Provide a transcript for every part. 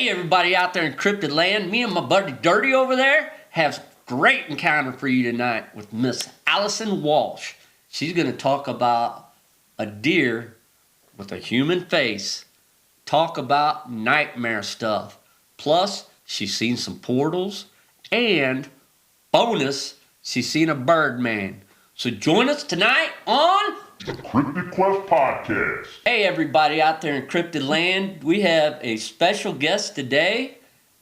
Hey, everybody out there in Cryptid Land. Me and my buddy Dirty over there have a great encounter for you tonight with Miss Allison Walsh. She's going to talk about a deer with a human face, talk about nightmare stuff. Plus, she's seen some portals, and bonus, she's seen a Birdman. So join us tonight on the Cryptid Quest Podcast. Hey, everybody out there in Cryptid Land. We have a special guest today,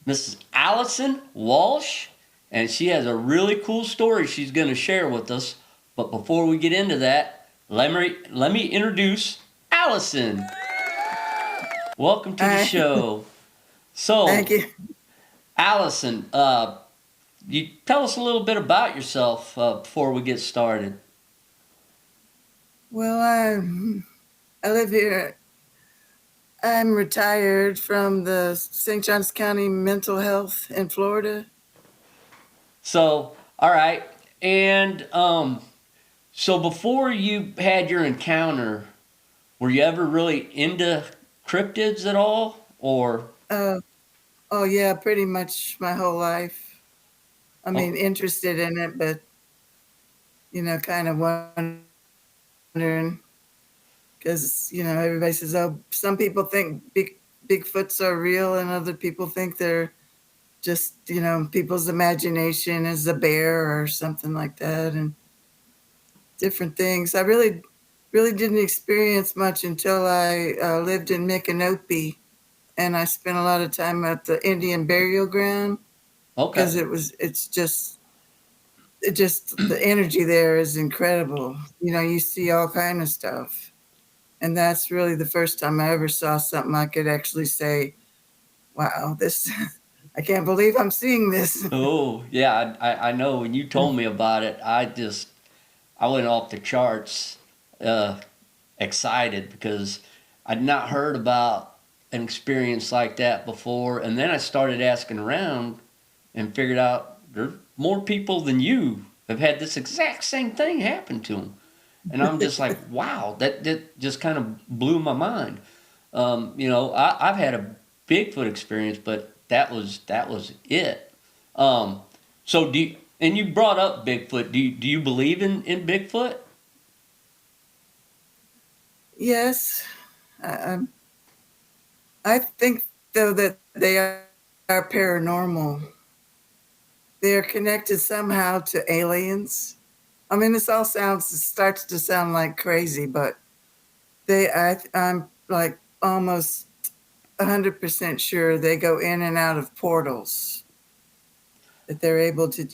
Mrs. Allison Walsh, and she has a really cool story she's going to share with us. But before we get into that, let me introduce Allison. Welcome to the show. So, thank you, Allison. You tell us a little bit about yourself before we get started. Well, I live here. I'm retired from the St. Johns County Mental Health in Florida. So, all right. And so before you had your encounter, were you ever really into cryptids at all? Or Oh yeah, pretty much my whole life. I mean, interested in it, but kind of wondering, because everybody says, oh, some people think Bigfoots are real, and other people think they're just people's imagination is a bear or something like that, and different things. I really didn't experience much until I lived in Micanopy, and I spent a lot of time at the Indian burial ground. Okay. Because it's just the energy there is incredible. You see all kind of stuff. And that's really the first time I ever saw something I could actually say, wow, this, I can't believe I'm seeing this. Oh, yeah, I know when you told me about it, I went off the charts excited because I'd not heard about an experience like that before. And then I started asking around and figured out there's more people than you have had this exact same thing happen to them. And I'm just like, wow, that just kind of blew my mind. I've had a Bigfoot experience, but that was it. So and you brought up Bigfoot. Do you believe in Bigfoot? Yes. I think, though, that they are paranormal. They're connected somehow to aliens. I mean, it starts to sound like crazy, but I'm like almost 100% sure they go in and out of portals. That they're able to,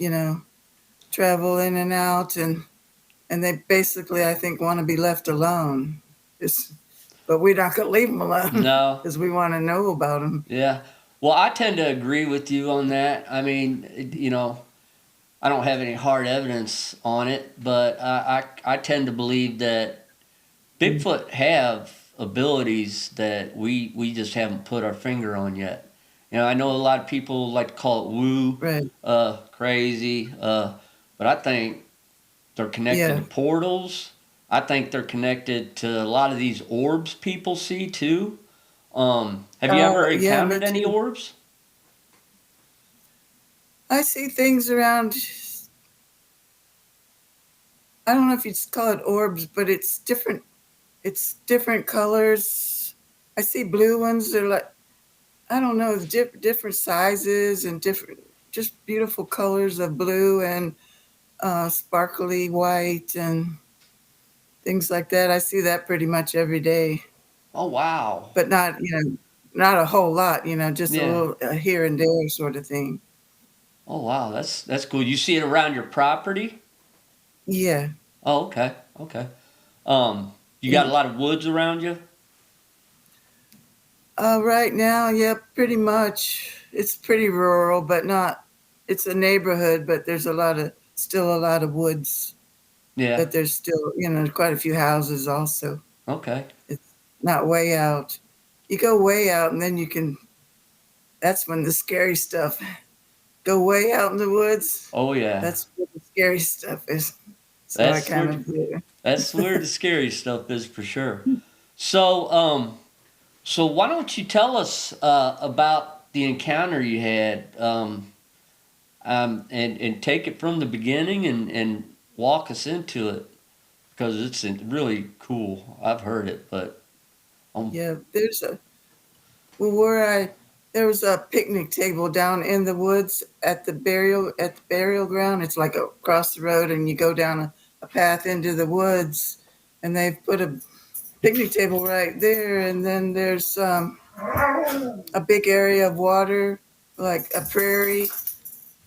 travel in and out, and they basically, I think, want to be left alone. But we're not going to leave them alone. No. Because we want to know about them. Yeah. Well, I tend to agree with you on that. I mean, I don't have any hard evidence on it, but I tend to believe that Bigfoot have abilities that we just haven't put our finger on yet. I know a lot of people like to call it woo, right. Crazy, but I think they're connected to portals. I think they're connected to a lot of these orbs people see too. Have you ever encountered any orbs? I see things around. I don't know if you'd call it orbs, but it's different. It's different colors. I see blue ones. They're like, I don't know, different sizes and just beautiful colors of blue and sparkly white and things like that. I see that pretty much every day. Oh, wow. But not a whole lot, just a little here and there sort of thing. Oh, wow. That's cool. You see it around your property? Yeah. Oh, okay. You got a lot of woods around you? Right now, yeah, pretty much. It's pretty rural, but not. It's a neighborhood, but there's still a lot of woods. Yeah. But there's still, quite a few houses also. Okay. It's not way out. You go way out, and then that's when the scary stuff. Go way out in the woods. Oh, yeah. That's where the scary stuff is. So that's where the scary stuff is for sure. So why don't you tell us about the encounter you had, and take it from the beginning and walk us into it because it's really cool. I've heard it, but Yeah, there was a picnic table down in the woods at the burial ground. It's like across the road, and you go down a path into the woods, and they've put a picnic table right there. And then there's a big area of water, like a prairie,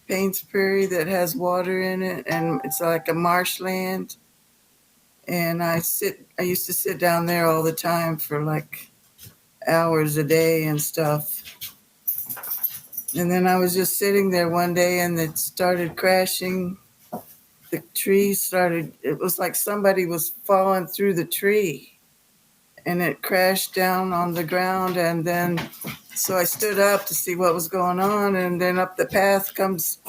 Payne's Prairie, that has water in it, and it's like a marshland. And I used to sit down there all the time for like hours a day and stuff. And then I was just sitting there one day and it started crashing. The trees started, it was like somebody was falling through the tree and it crashed down on the ground. And then, so I stood up to see what was going on. And then up the path comes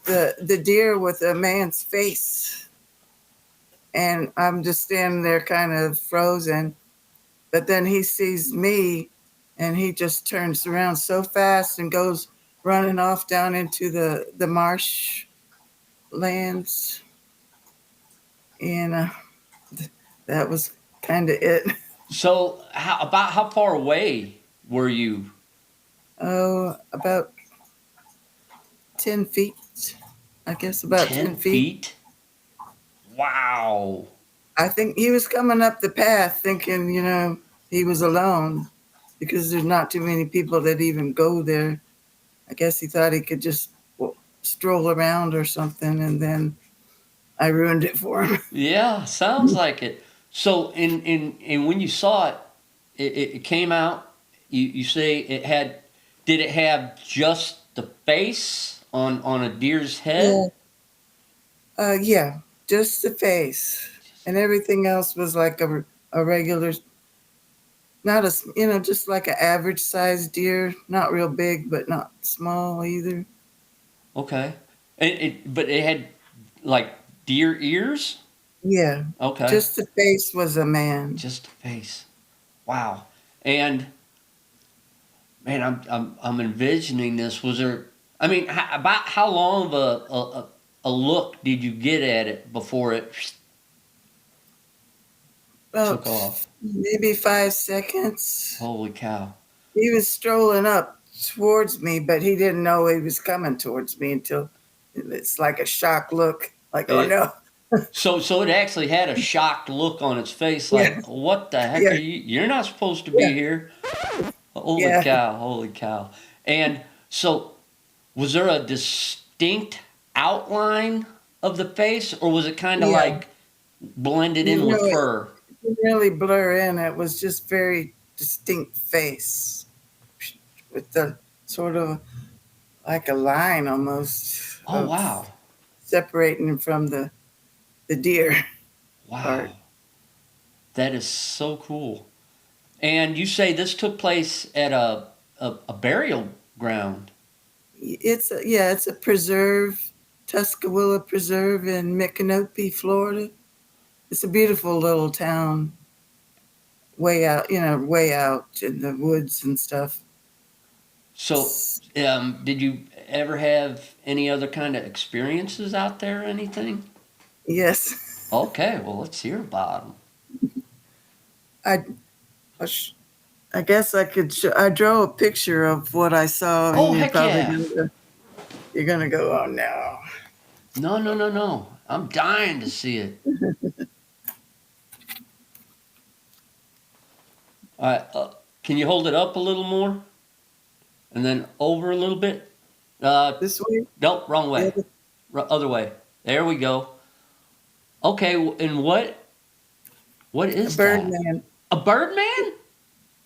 the deer with a man's face. And I'm just standing there kind of frozen. But then he sees me and he just turns around so fast and goes running off down into the marsh lands. And that was kind of it. so how far away were you? Oh, about 10 feet. I guess about 10 feet. Wow. I think he was coming up the path thinking, he was alone because there's not too many people that even go there. I guess he thought he could just stroll around or something, and then I ruined it for him. Yeah, sounds like it. So, in when you saw it came out. You say it had. Did it have just the face on a deer's head? Yeah, just the face, and everything else was like a regular, not just like an average sized deer, not real big, but not small either. Okay. But it had like deer ears. Yeah, Okay. just the face was a man. Just the face. Wow. And man, I'm envisioning this. Was there? I mean, about how long of a look did you get at it before it took About off? maybe 5 seconds. Holy cow! He was strolling up towards me, but he didn't know he was coming towards me until it's like a shock look, like, oh It, no. so it actually had a shocked look on its face, Yeah, like, what the heck yeah, are you? You're not supposed to yeah, be here. Holy yeah, cow! Holy cow! And so, was there a distinct outline of the face, or was it kind of yeah. like blended in with It fur? didn't really blur in. It was just very distinct face with the sort of like a line almost Oh of wow! separating him from the deer part. Wow, that is so cool. And you say this took place at a burial ground. It's a preserve, Tuscaloosa Preserve in Micanopy, Florida. It's a beautiful little town, way out in the woods and stuff. So, did you ever have any other kind of experiences out there or anything? Yes, Okay, well, let's hear about them. I, I guess I could. I draw a picture of what I saw, Oh, and heck yeah. you're gonna go, oh no. No, no, no, no. I'm dying to see it. All right, can you hold it up a little more? And then over a little bit? This way, Nope, wrong the way. other, Other way. There we go. Okay, and what a is bird that? man. A Birdman?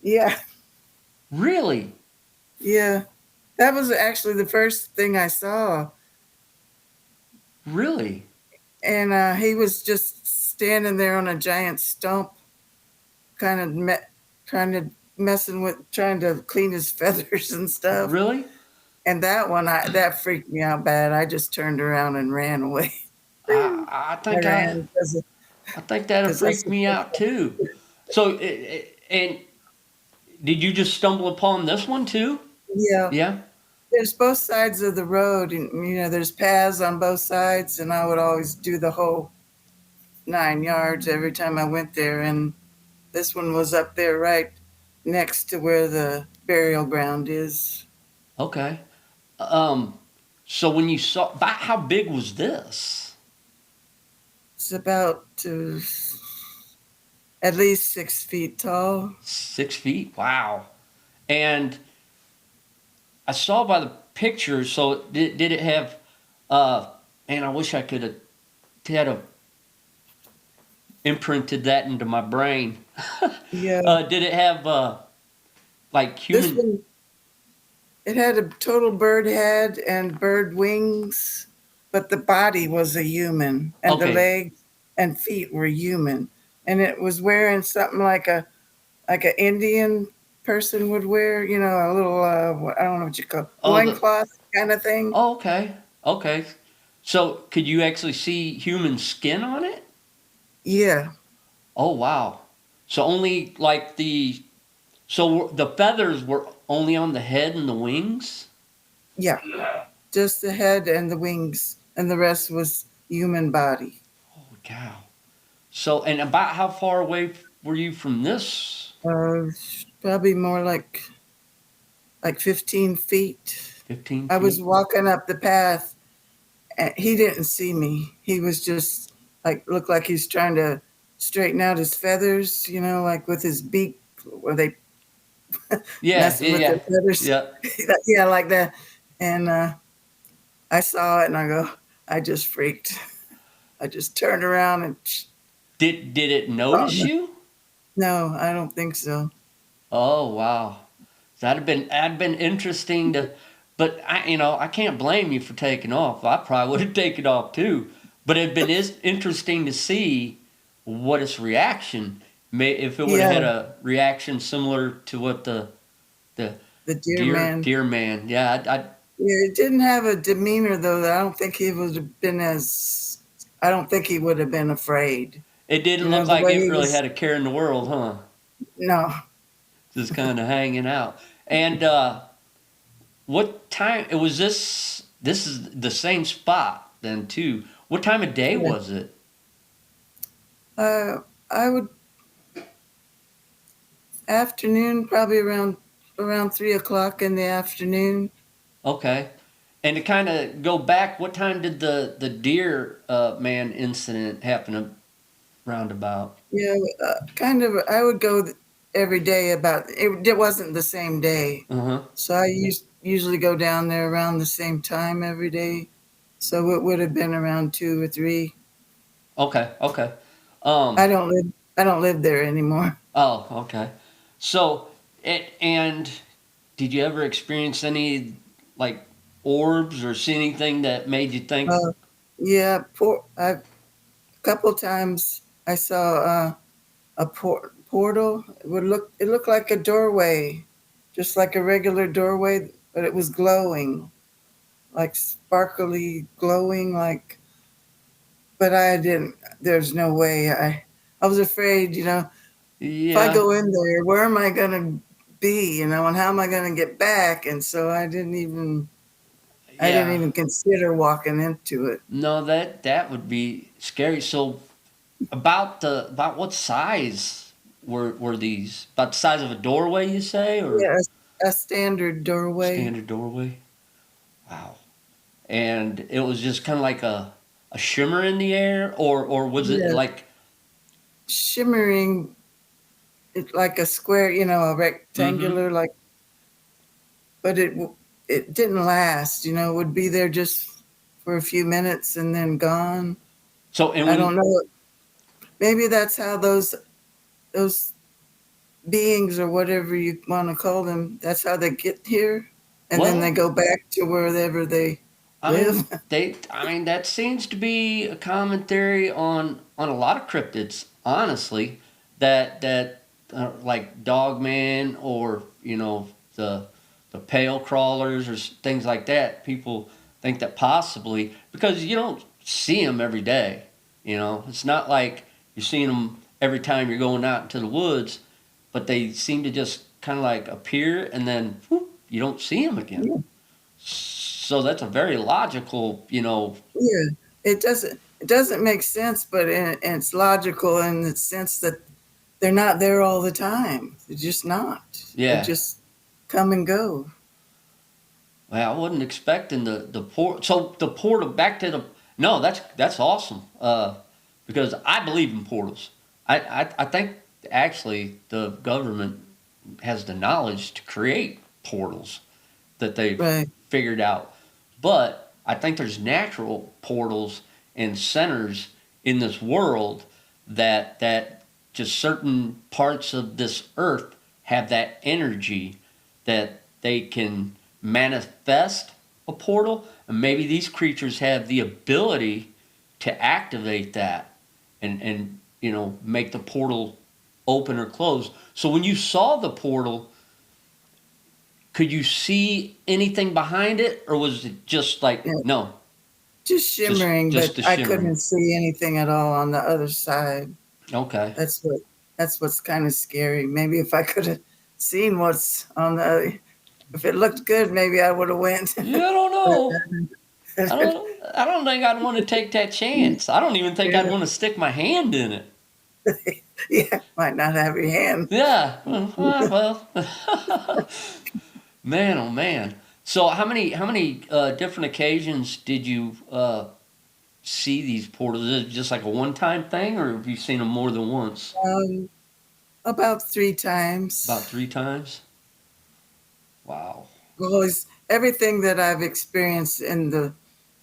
Yeah, Really? yeah. That was actually the first thing I saw, Really? and he was just standing there on a giant stump, kind of trying to clean his feathers and stuff. Really? And that freaked me out bad. I just turned around and ran away. I I think ran I think that'll because I freak me out too. So, and did you just stumble upon this one too? Yeah. Yeah. There's both sides of the road, and there's paths on both sides, and I would always do the whole 9 yards every time I went there. And this one was up there right next to where the burial ground is. Okay. Um, so when you saw, about how big was this? It's about at least 6 feet tall. 6 feet. Wow. And I saw by the picture. So did it have? Man, I wish I could have had a imprinted that into my brain. Yeah. Did it have like This human? one, it had a total bird head and bird wings, but the body was a human, and the Okay. legs and feet were human. And it was wearing something like an Indian person would wear, a little I don't know what you call it, Oh, the. loincloth kind of thing. Oh, okay. Okay. So could you actually see human skin on it? Yeah, Oh, wow. So only like the. So the feathers were only on the head and the wings. yeah, just the head and the wings, and the rest was human body. Holy cow. So and about how far away were you from this? Uh, Probably more like 15 feet. 15 I was feet. walking up the path, and he didn't see me. He was just looked like he's trying to straighten out his feathers, like with his beak, where they Yeah, messing yeah, with their yeah. feathers. Yeah. Yeah, like that. And I saw it, and I just freaked. I just turned around and Did it oh, notice you? no, I don't think so. Oh, wow. That'd been interesting to, but I can't blame you for taking off. I probably would have taken off too. But it'd been interesting to see what its reaction may, if it would have Yeah, had a reaction similar to what the the deer man. deer man. Yeah, Yeah, it didn't have a demeanor though. That I don't think he would have been as. I don't think he would have been afraid. it didn't look The like way it he really was. had a care in the world, huh? No, Just kind of hanging out. And what time? It was this. This is the same spot then too. What time of day yeah. was it? I would afternoon, probably around 3 o'clock in the afternoon. Okay. And to kind of go back, what time did the deer man incident happen around about? Yeah, kind of. I would go every day. About it. It wasn't the same day, Uh huh. so I usually go down there around the same time every day. So it would have been around 2 or 3. Okay. Okay. I Um. don't live. I don't live there anymore. Oh. Okay. So it and did you ever experience any like orbs or see anything that made you think? Uh, yeah, a couple times I saw a portal. It looked like a doorway, just like a regular doorway, but it was glowing, like sparkly glowing, like. But I didn't. There's no way. I was afraid. If I Yeah. go in there, where am I gonna be? And how am I gonna get back? And so I didn't Yeah. even consider walking into it. No, that would be scary. So about what size were these? About the size of a doorway, you say, or Yeah, a standard doorway. standard doorway? Wow. And it was just kind of like a shimmer in the air, or was it Yeah, like? shimmering, it like a square, a Mm-hmm. rectangular, but it didn't last. It would be there just for a few minutes and then gone. So and I don't when know. Maybe that's how those beings or whatever you want to call them. That's how they get here, and then they well, go back to wherever they live. I mean that seems to be a common theory on a lot of cryptids, honestly, that like Dogman or the pale crawlers or things like that. People think that possibly because you don't see them every day. It's not like you're seeing them every time you're going out into the woods, but they seem to just kind of like appear and then whoop, you don't see him again. Yeah. So that's a very logical, Yeah. It doesn't make sense, but it's logical in the sense that they're not there all the time. They're just not. They yeah. just come and go. Well, I wasn't expecting the port. So the portal back to the no, that's awesome. Because I believe in portals. I think actually the government has the knowledge to create portals that they've Right. figured out. But I think there's natural portals and centers in this world that just certain parts of this earth have that energy that they can manifest a portal, and maybe these creatures have the ability to activate that and make the portal open or close. So when you saw the portal, could you see anything behind it, or was it just like Yeah. no, Just shimmering, just but the I shimmering? couldn't see anything at all on the other side. Okay. That's what's kind of scary. Maybe if I could have seen what's on the other, if it looked good, maybe I would have went. Yeah, I don't know. I don't think I'd want to take that chance. I don't even think I'd Yeah, want to stick my hand in it. yeah, might not have your hand. Yeah. Well. Man, oh man. So how many different occasions did you see these portals? Is it just like a one-time thing, or have you seen them more than once? Um, about 3 About times. 3 times? Wow. Always, everything that I've experienced in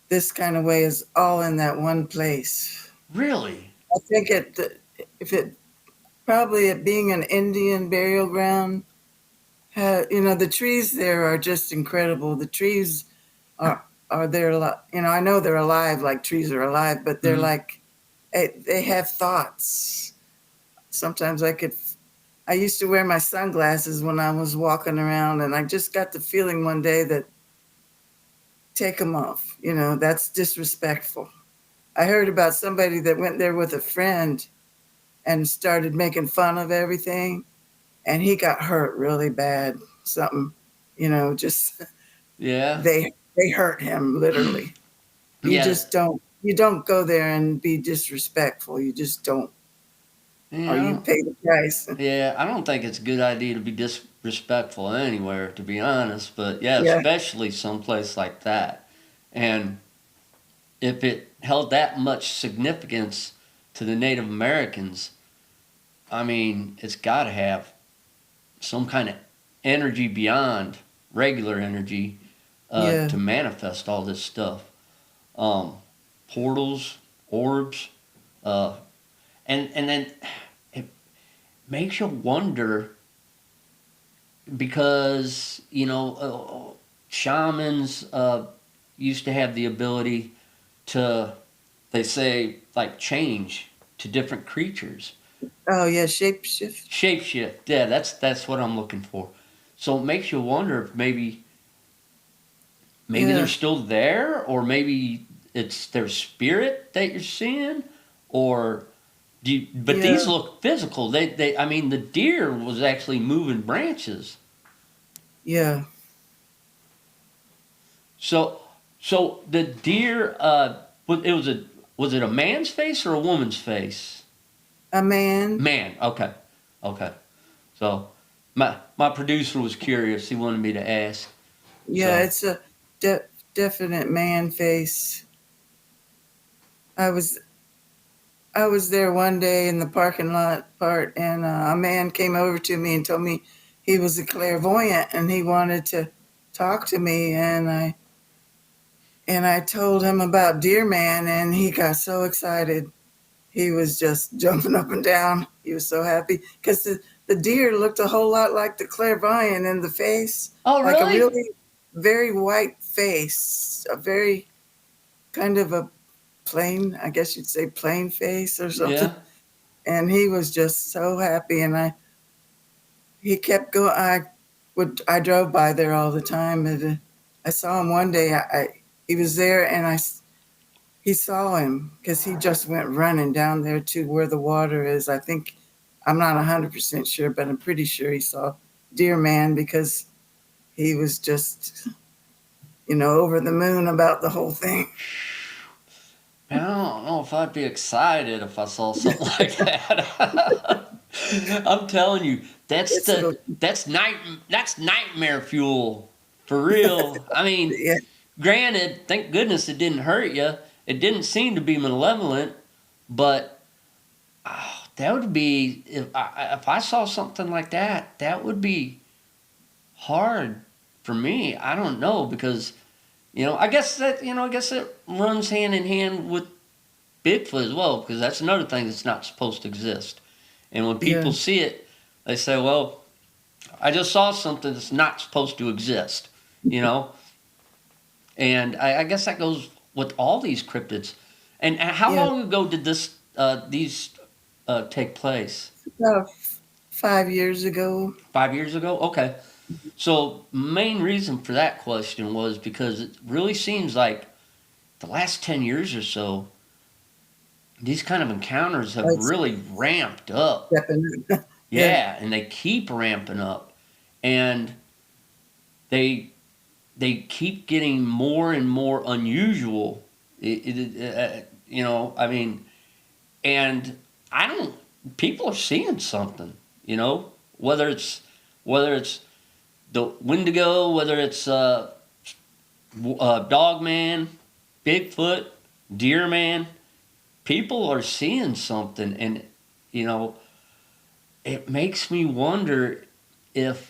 this kind of way is all in that one place. Really? I think if it probably it being an Indian burial ground, the trees there are just incredible. The trees are there a lot. I know they're alive, like trees are alive, but they're Hmm. like they have thoughts. Sometimes I used to wear my sunglasses when I was walking around, and I just got the feeling one day that take them off. That's disrespectful. I heard about somebody that went there with a friend and started making fun of everything, and he got hurt really bad. Something, just Yeah. they hurt him literally. Yeah. You don't go there and be disrespectful. You just don't, or Yeah. you pay the price. Yeah. I don't think it's a good idea to be disrespectful anywhere, to be honest. But yeah, Yeah, especially someplace like that. And if it held that much significance to the Native Americans, I mean, it's got to have some kind of energy beyond regular energy yeah, to manifest all this stuff. Um, Portals, orbs, uh, and then it makes you wonder because shamans used to have the ability to, they say, like change to different creatures. oh yeah, shapeshift. Shapeshift. Yeah, that's what I'm looking for. So it makes you wonder if maybe they're Yeah, still there, or maybe it's their spirit that you're seeing, or but these yeah, look physical. They I mean the deer was actually moving branches. yeah. So the deer was it a man's face or a woman's face? A man. Man. Okay. Okay. So my producer was curious. He wanted me to ask. Yeah, So it's a definite man face. I was I was there one day in the parking lot part, and a man came over to me and told me he was a clairvoyant and he wanted to talk to me, and I told him about Deerman, and he got so excited. He was just jumping up and down. He was so happy because the deer looked a whole lot like the clairvoyant in the face, oh like a really? really very white face, a very kind of a plain, I guess you'd say plain face or something. Yeah. And he was just so happy. And he kept going. I drove by there all the time. And I saw him one day. He was there, and he saw him because he just went running down there to where the water is. I think I'm not 100% sure, but I'm pretty sure he saw Deer Man because he was just, over the moon about the whole thing. I don't know if I'd be excited if I saw something like that. I'm telling you, It's a, that's nightmare fuel for real. I mean, yeah, granted, thank goodness it didn't hurt you. It didn't seem to be malevolent, but that would be if I saw something like that. That would be hard for me. I don't know because I guess it runs hand in hand with Bigfoot as well because that's another thing that's not supposed to exist. And when yeah, people see it, they say, "Well, I just saw something that's not supposed to exist," you know. And I guess that goes with all these cryptids. And how yeah. long ago did these take place? About 5 years ago. 5 years ago? Okay. So main reason for that question was because it really seems like the last 10 years or so, these kind of encounters have It's really ramped up. stepping. Yeah, Yeah, and they keep ramping up. And they they keep getting more and more unusual. I mean, and I don't. People are seeing something. Whether it's the Wendigo, whether it's Dogman, Bigfoot, Deerman, people are seeing something, and you know, it makes me wonder if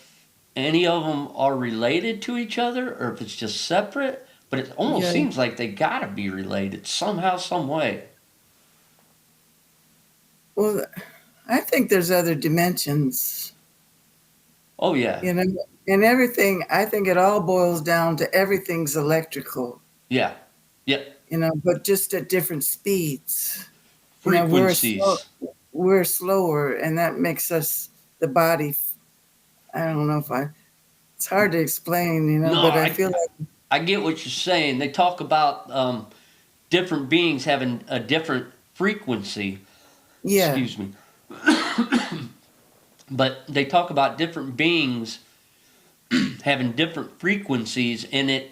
any of them are related to each other or if it's just separate. But it almost yeah. seems like they gotta be related somehow, some way. Well, I think there's other dimensions, Oh yeah, and everything. I think it all boils down to everything's electrical, yeah, yeah. but just at different speeds. Frequencies. We're slower, and that makes us the body. I don't know if it's hard to explain, No, but I feel like, I get what you're saying. They talk about different beings having a different frequency. yeah, Excuse me. But they talk about different beings having different frequencies, and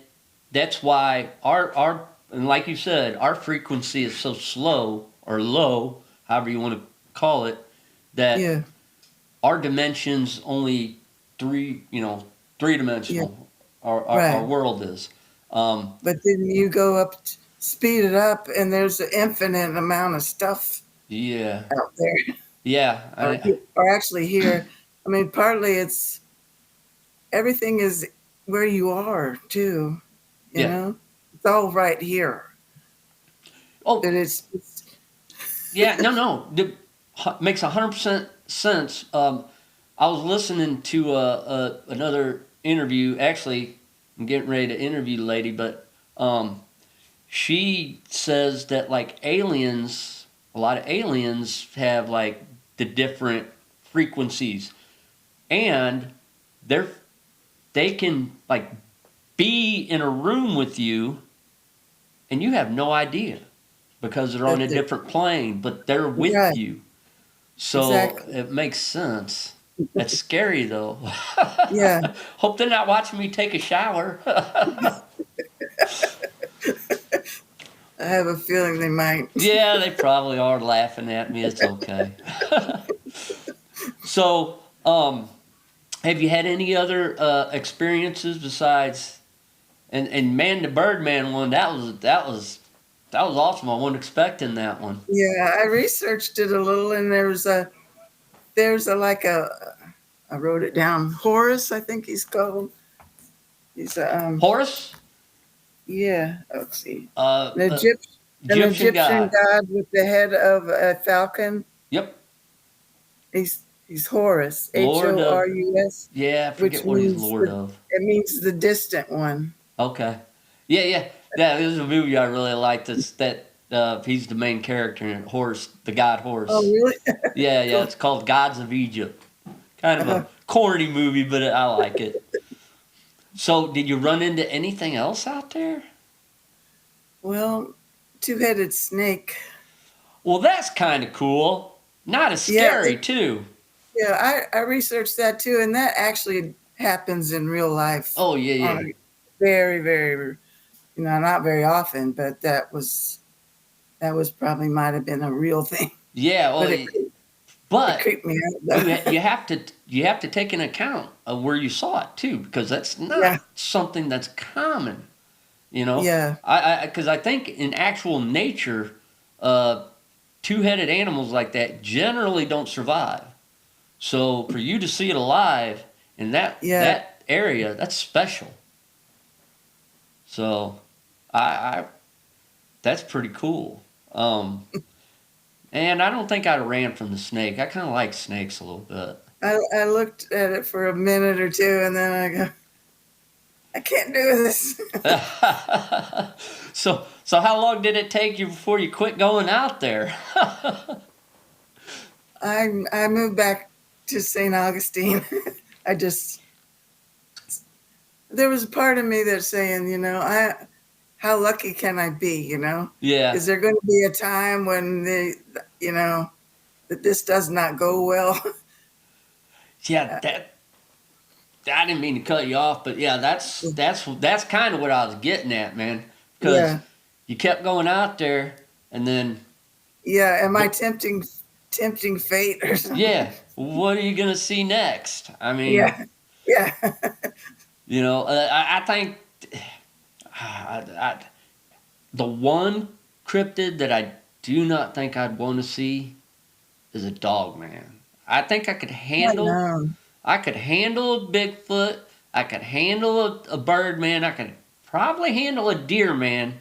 that's why our and like you said, our frequency is so slow or low, however you want to call it, that yeah, our dimension's only three yeah, dimensional. Our right. world is. But then you go up, speed it up, and there's an infinite amount of stuff Yeah, out there, yeah, or actually here. I mean, partly it's everything is where you are too. yeah. It's all right here. Oh, But it's yeah. No. Makes 100% sense. I was listening to another interview. Actually, I'm getting ready to interview the lady, but she says that like aliens, a lot of aliens have like the different frequencies, and they're they can like be in a room with you, and you have no idea because they're on that a different plane, but they're with right, you. So exactly. it makes sense. That's scary though. Yeah, Hope they're not watching me take a shower. I have a feeling they might. Yeah, they probably are laughing at me. It's okay. So, have you had any other experiences besides and man the Birdman one? That was awesome. I wasn't expecting that one. Yeah, I researched it a little, and there's a like a I wrote it down. Horus, I think he's called. He's a Horus, yeah. Let's see, uh, an uh Egypt, an Egyptian Egyptian god. god with the head of a falcon. Yep, He's Horus, Lord of. Horus, Yeah, I which forget what he's means Lord of. it means the distant one. Okay. Yeah. That is a movie I really liked. It's that he's the main character in it, Horse, the god Oh, horse. really? Yeah. Cool. It's called Gods of Egypt. Kind of a corny movie, but I like it. So, did you run into anything else out there? Well, two-headed snake. Well, that's kind of cool. Not as Yeah, scary, too. yeah. I researched that too, and that actually happens in real life. Oh yeah, On yeah, a very, very, not very often, but that was probably might have been a real thing. yeah. But Well, it but creeped me out. you have to take an account of where you saw it too, because that's Yeah, not something that's common. You know, yeah, because I think in actual nature, uh, two-headed animals like that generally don't survive. So for you to see it alive in yeah. that area, that's special. So I that's pretty cool. And I don't think I ran from the snake. I kind of like snakes a little bit. I looked at it for a minute or two, and then I go, I can't do this. So how long did it take you before you quit going out there? I moved back to St. Augustine. I just there was a part of me that's saying, how lucky can I be? Yeah, Is there going to be a time when that this does not go well? yeah. That I didn't mean to cut you off, but yeah, that's kind of what I was getting at, man. Because Yeah, you kept going out there, and then yeah. Am I but tempting fate or something? yeah, what are you gonna see next? I mean, Yeah, yeah, I think I, the one cryptid that I do not think I'd want to see is a dog man. I think I know. I could handle a Bigfoot. I could handle a Birdman. I could probably handle a deer man.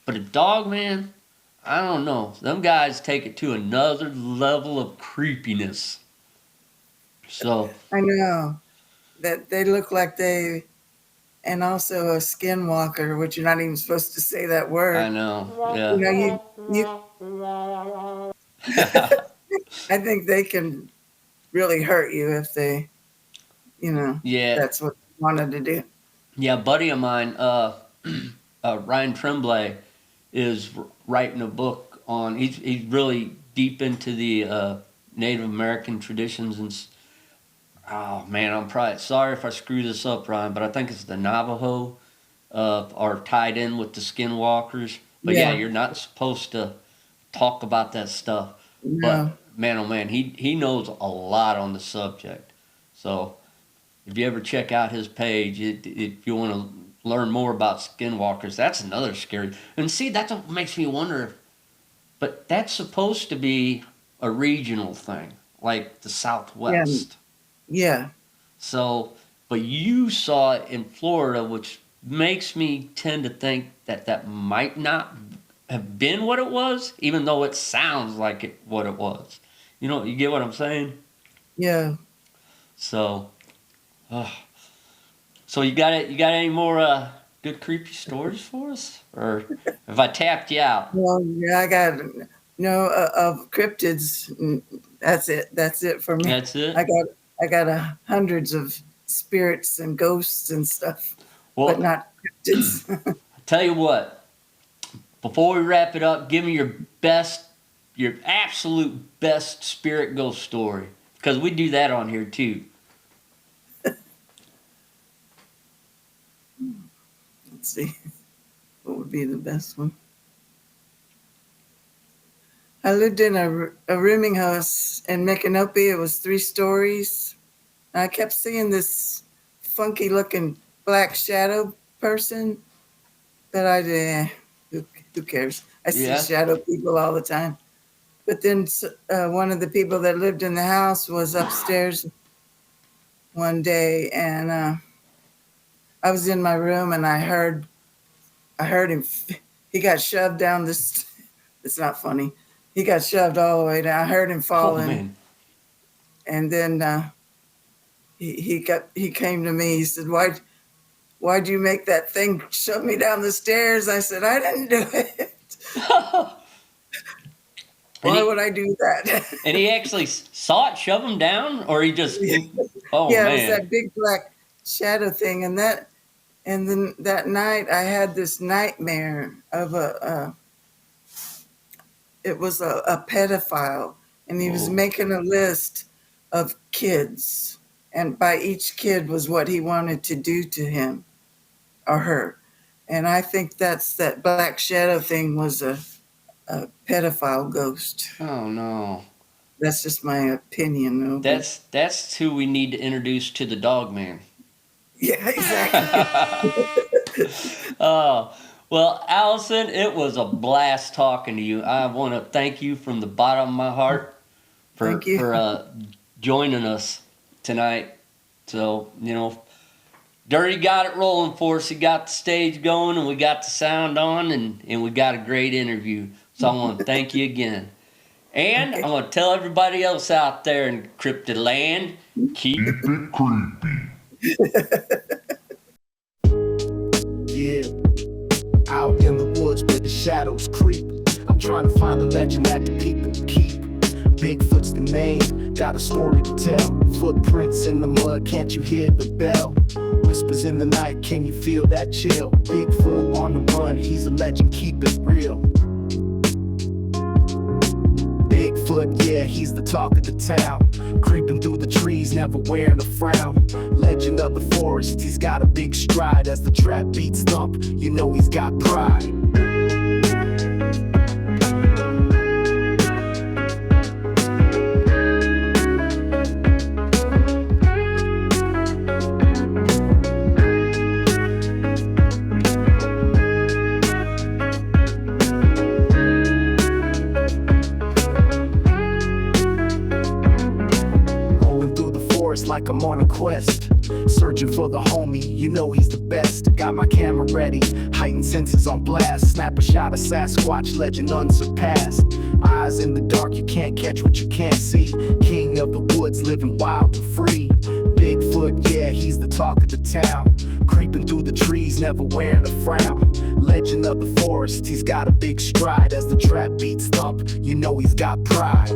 But a dog man, I don't know. Them guys take it to another level of creepiness. So I know that they look like and also a skinwalker, which you're not even supposed to say that I word. know. You Yeah. know, I think they can really hurt you if they, Yeah. that's what they wanted to do. Yeah. A buddy of mine, Ryan Tremblay, is writing a book on. He's really deep into the Native American traditions oh man, I'm probably sorry if I screw this up, Ryan, but I think it's the Navajo are tied in with the Skinwalkers. But yeah, Yeah, you're not supposed to talk about that stuff. no, But man, oh man, he knows a lot on the subject. So if you ever check out his page, if you want to learn more about Skinwalkers, that's another scary. And see, that's what makes me wonder. But that's supposed to be a regional thing, like the yeah, Southwest. yeah, So, but you saw it in Florida, which makes me tend to think that that might not have been what it was, even though it sounds like what it was. You get what I'm saying? yeah. So, uh, so you got it? You got any more good creepy stories for us, or have I tapped you out? Well, yeah, I got no of cryptids. That's it. That's it for me. That's it. I got hundreds of spirits and ghosts and stuff, but Well, not cryptids. tell you what. Before we wrap it up, give me your absolute best spirit ghost story, because we do that on here too. Let's see, what would be the best one? I lived in a rooming house in Micanopy. It was 3 stories. I kept seeing this funky looking black shadow person, but who cares? I see Yeah. shadow people all the time. But then one of the people that lived in the house was upstairs one day, and I was in my room, and I heard him. He got shoved down this. It's not funny. He got shoved all the way down. I heard him Oh falling, man. and then he came to me. He said, Why'd you make that thing shove me down the stairs? I said, I didn't do it. and Why would he I do that? and he actually saw it shove him down, or he just. Oh Yeah, it was man. that big black shadow thing, and then that night I had this nightmare of it was a pedophile, and he was Oh. making a list of kids, and by each kid was what he wanted to do to him or her. And I think that black shadow thing was a pedophile ghost. Oh no. That's just my opinion. That's who we need to introduce to the dog man. Yeah, exactly. Well, Allison, it was a blast talking to you. I want to thank you from the bottom of my heart for joining us tonight. So, Dirty got it rolling for us. He got the stage going, and we got the sound on, and we got a great interview. So I want to thank you again. And I want to tell everybody else out there in Cryptid Land, keep it creepy. Yeah, out in the woods where the shadows creep, I'm trying to find a legend that the people keep. Bigfoot's the name, got a story to tell. Footprints in the mud, can't you hear the bell? Whispers in the night, can you feel that chill? Bigfoot on the run, he's a legend, keep it real. Bigfoot, yeah, he's the talk of the town. Creeping through the trees, never wearing a frown. Legend of the forest, he's got a big stride. As the trap beats thump, you know he's got pride. Like I'm on a quest, searching for the homie, you know he's the best. Got my camera ready, heightened senses on blast. Snap a shot of Sasquatch, legend unsurpassed. Eyes in the dark, you can't catch what you can't see. King of the woods, living wild and free. Bigfoot, yeah, he's the talk of the town. Creeping through the trees, never wearing a frown. Legend of the forest, he's got a big stride. As the trap beats thump, you know he's got pride.